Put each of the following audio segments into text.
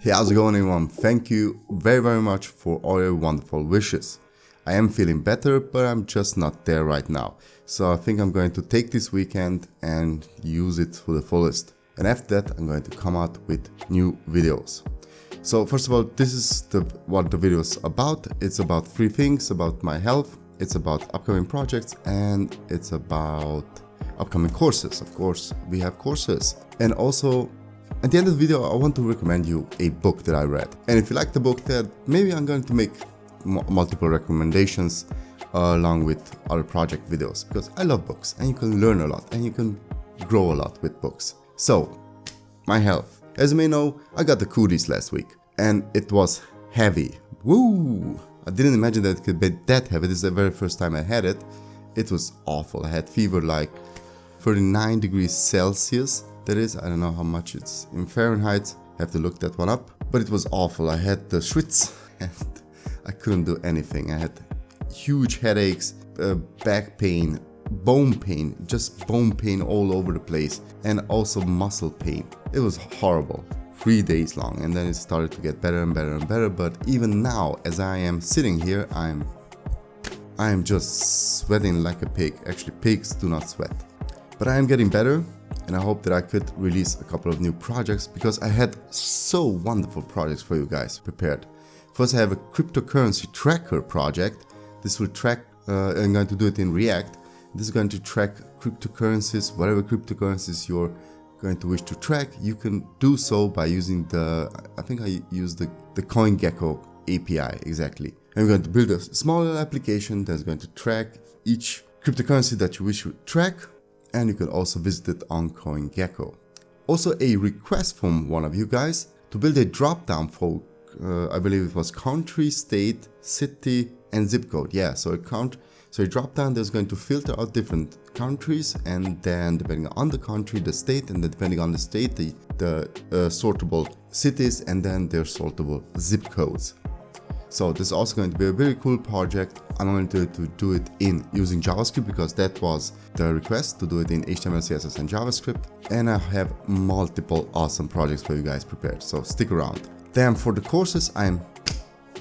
Hey, how's it going, everyone? Thank you very much for all your wonderful wishes. I am feeling better, but I'm just not there right now. So I think I'm going to take this weekend and use it to the fullest. And after that, I'm going to come out with new videos. So first of all, this is what the video is about. It's about three things: about my health, it's about upcoming projects, and it's about upcoming courses. Of course, we have courses. And also, at the end of the video, I want to recommend you a book that I read. And if you like the book, then maybe I'm going to make multiple recommendations along with other project videos, because I love books and you can learn a lot and you can grow a lot with books. So, my health. As you may know, I got the cooties last week and it was heavy. Woo! I didn't imagine that it could be that heavy. This is the very first time I had it. It was awful. I had fever like 39 degrees Celsius. That is, I don't know how much it's in Fahrenheit. I have to look that one up. But it was awful. I had the schwitz and I couldn't do anything. I had huge headaches, back pain, just bone pain all over the place, and also muscle pain. It was horrible. 3 days long, and then it started to get better and better. But even now, as I am sitting here, I am just sweating like a pig. Actually, pigs do not sweat. But I am getting better, and I hope that I could release a couple of new projects, because I had so wonderful projects for you guys prepared. First, I have a cryptocurrency tracker project. This will track, I'm going to do it in React. This is going to track cryptocurrencies, whatever cryptocurrencies you're going to wish to track. You can do so by using I think I use the CoinGecko API, exactly. I'm going to build a small application that's going to track each cryptocurrency that you wish to track, and you can also visit it on CoinGecko. Also, a request from one of you guys to build a drop-down for, I believe it was country, state, city, and zip code. Yeah, so a drop-down that's going to filter out different countries, and then depending on the country, the state, and then depending on the state, the sortable cities, and then their sortable zip codes. So this is also going to be a very cool project. I'm going to do it using JavaScript, because that was the request, to do it in HTML, CSS, and JavaScript. And I have multiple awesome projects for you guys prepared, so stick around. Then for the courses, I'm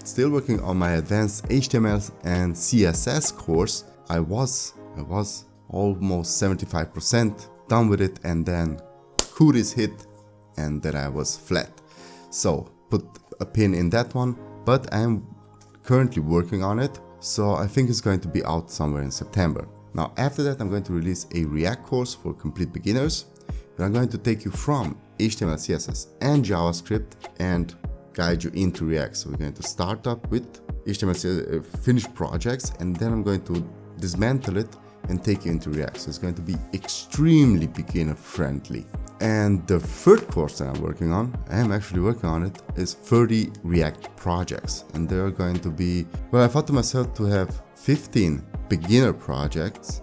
still working on my advanced HTML and CSS course. I was almost 75% done with it, and then cooties hit, and then I was flat. So put a pin in that one. But I am currently working on it, so I think it's going to be out somewhere in September. Now, after that, I'm going to release a React course for complete beginners, where I'm going to take you from HTML, CSS, and JavaScript and guide you into React. So we're going to start up with HTML, CSS, finished projects, and then I'm going to dismantle it and take you into React. So it's going to be extremely beginner friendly. And the third course that I am actually working on it, is 30 React projects. And they're going to be, well, I thought to myself to have 15 beginner projects,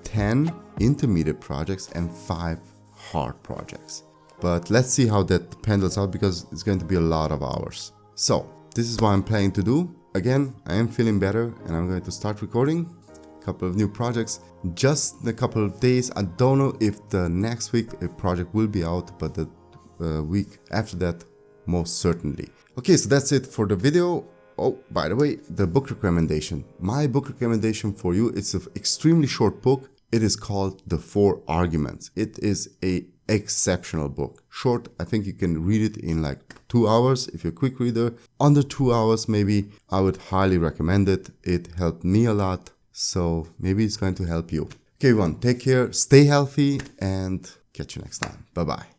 10 intermediate projects, and 5 hard projects. But let's see how that pendles out, because it's going to be a lot of hours. So this is what I'm planning to do. Again, I am feeling better, and I'm going to start recording couple of new projects just in a couple of days. I don't know if the next week a project will be out, but the week after that, most certainly. Okay, so that's it for the video. Oh, by the way, the book recommendation. My book recommendation for you, it's an extremely short book. It is called The 4 Arguments. It is an exceptional book. Short, I think you can read it in like 2 hours if you're a quick reader. Under 2 hours maybe. I would highly recommend it. It helped me a lot. So maybe it's going to help you. Okay, everyone, take care, stay healthy, and catch you next time. Bye-bye.